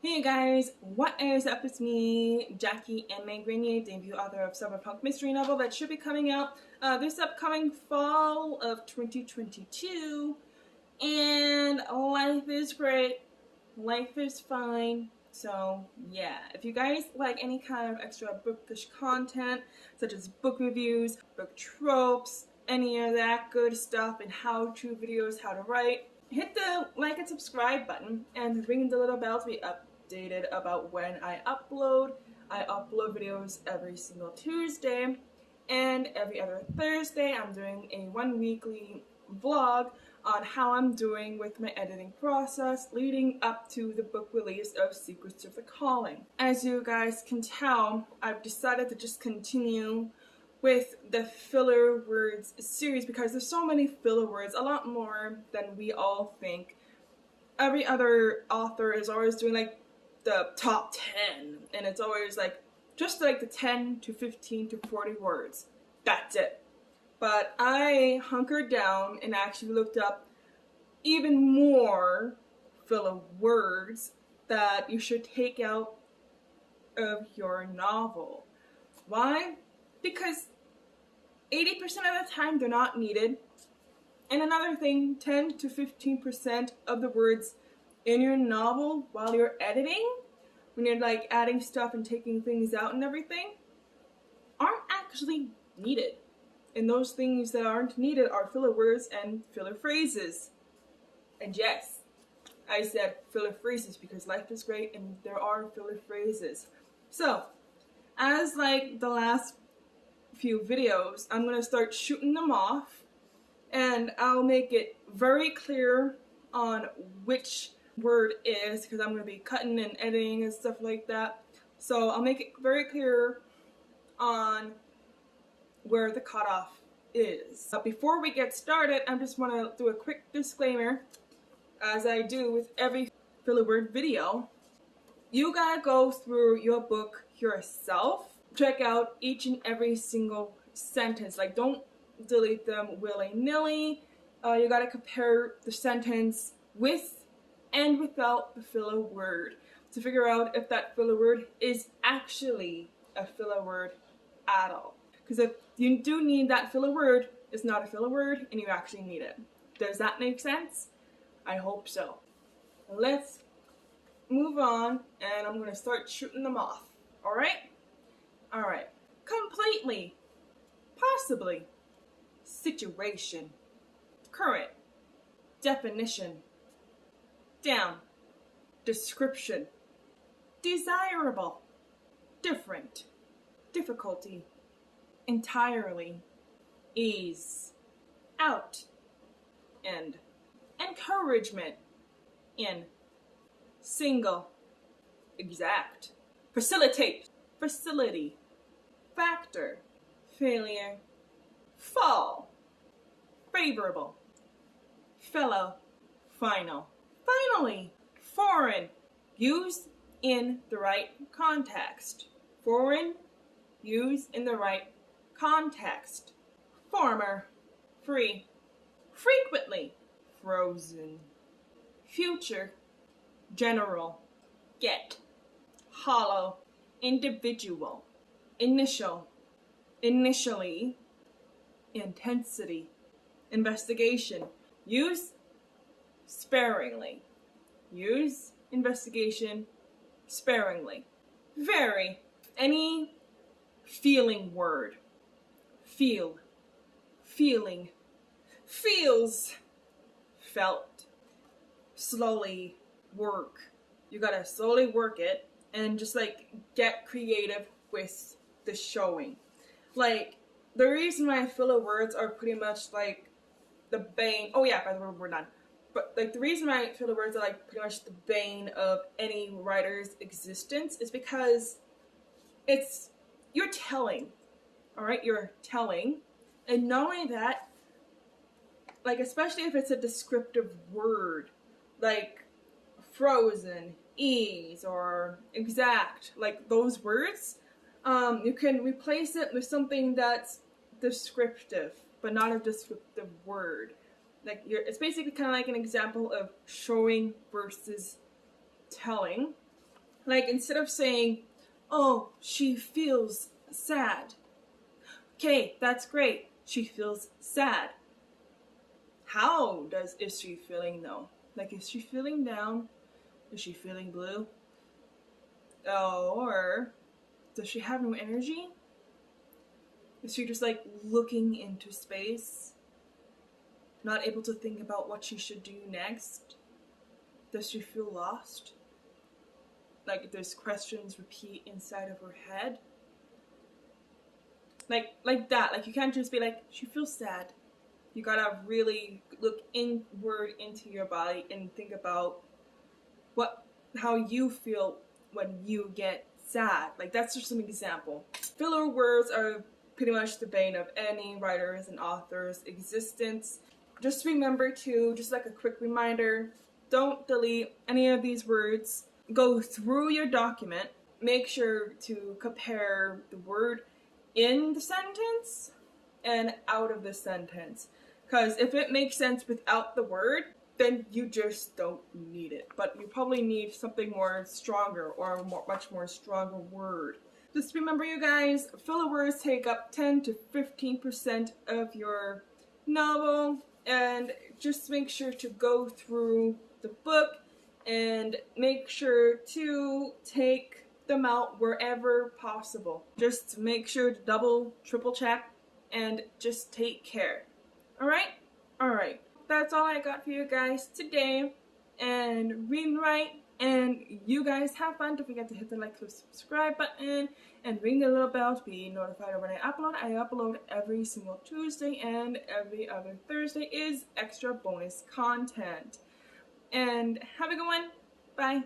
Hey guys, what is up? It's me, Jackie M. Grenier, debut author of cyberpunk mystery novel that should be coming out this upcoming fall of 2022. And life is great, life is fine. So yeah, if you guys like any kind of extra bookish content, such as book reviews, book tropes, any of that good stuff, and how-to videos, how to write, hit the like and subscribe button and ring the little bell to be updated about when I upload. I upload videos every single Tuesday, and every other Thursday I'm doing a one-weekly vlog on how I'm doing with my editing process leading up to the book release of Secrets of the Calling. As you guys can tell, I've decided to just continue with the filler words series because there's so many filler words, a lot more than we all think. Every other author is always doing like the top 10, and it's always like just like the 10 to 15 to 40 words. That's it. But I hunkered down and actually looked up even more filler words that you should take out of your novel. Why? Because 80% of the time they're not needed. And another thing, 10 to 15% of the words in your novel while you're editing, when you're like adding stuff and taking things out and everything, aren't actually needed. And those things that aren't needed are filler words and filler phrases. And yes, I said filler phrases because life is great and there are filler phrases. So, as like the last few videos, I'm going to start shooting them off, and I'll make it very clear on which word is, because I'm going to be cutting and editing and stuff like that. So I'll make it very clear on where the cutoff is. But before we get started, I just want to do a quick disclaimer, as I do with every filler word video. You gotta go through your book yourself. Check out each and every single sentence. Like, don't delete them willy-nilly. You gotta compare the sentence with and without the filler word to figure out if that filler word is actually a filler word at all. Because if you do need that filler word, it's not a filler word and you actually need it. Does that make sense? I hope so. Let's move on, and I'm gonna start shooting them off. Alright? Alright. Completely. Possibly. Situation. Current. Definition. Down. Description. Desirable. Different. Difficulty. Entirely. Ease. Out. End. Encouragement. In. Single. Exact. Facilitate. Facility. Factor. Failure. Fall. Favorable. Fellow. Final. Finally. Foreign. Used in the right context. Foreign. Used in the right context. Former. Free. Frequently. Frozen. Future. General. Get. Hollow. Individual. Initial. Initially. Intensity. Investigation. Use sparingly. Use investigation sparingly. Very. Any feeling word. Feel. Feeling. Feels. Felt. Slowly work. You gotta slowly work it and just like get creative with the showing. Like, the reason why filler words are pretty much like the bane. Oh yeah, by the way, we're done. But like the reason why filler words are like pretty much the bane of any writer's existence is because you're telling. Alright, you're telling. And not only that, like especially if it's a descriptive word, like frozen, ease, or exact, like those words, you can replace it with something that's descriptive, but not a descriptive word. Like it's basically kind of like an example of showing versus telling. Like, instead of saying, oh, she feels sad. Okay, that's great. She feels sad. How is she feeling though? Like, is she feeling down? Is she feeling blue? Or does she have no energy? Is she just like looking into space? Not able to think about what she should do next? Does she feel lost? Like, there's questions repeat inside of her head? Like that. Like, you can't just be like, she feels sad. You gotta really look inward into your body and think about how you feel when you get sad. Like, that's just an example. Filler words are pretty much the bane of any writer's and author's existence. Just remember to, just like a quick reminder, don't delete any of these words. Go through your document. Make sure to compare the word in the sentence and out of the sentence. Because if it makes sense without the word, then you just don't need it. But you probably need something more stronger, or a much more stronger word. Just remember, you guys, filler words take up 10 to 15% of your novel, and just make sure to go through the book and make sure to take them out wherever possible. Just make sure to double, triple check, and just take care. Alright? Alright. That's all I got for you guys today. And read and write. And you guys have fun. Don't forget to hit the like and subscribe button. And ring the little bell to be notified of when I upload. I upload every single Tuesday, and every other Thursday is extra bonus content. And have a good one. Bye.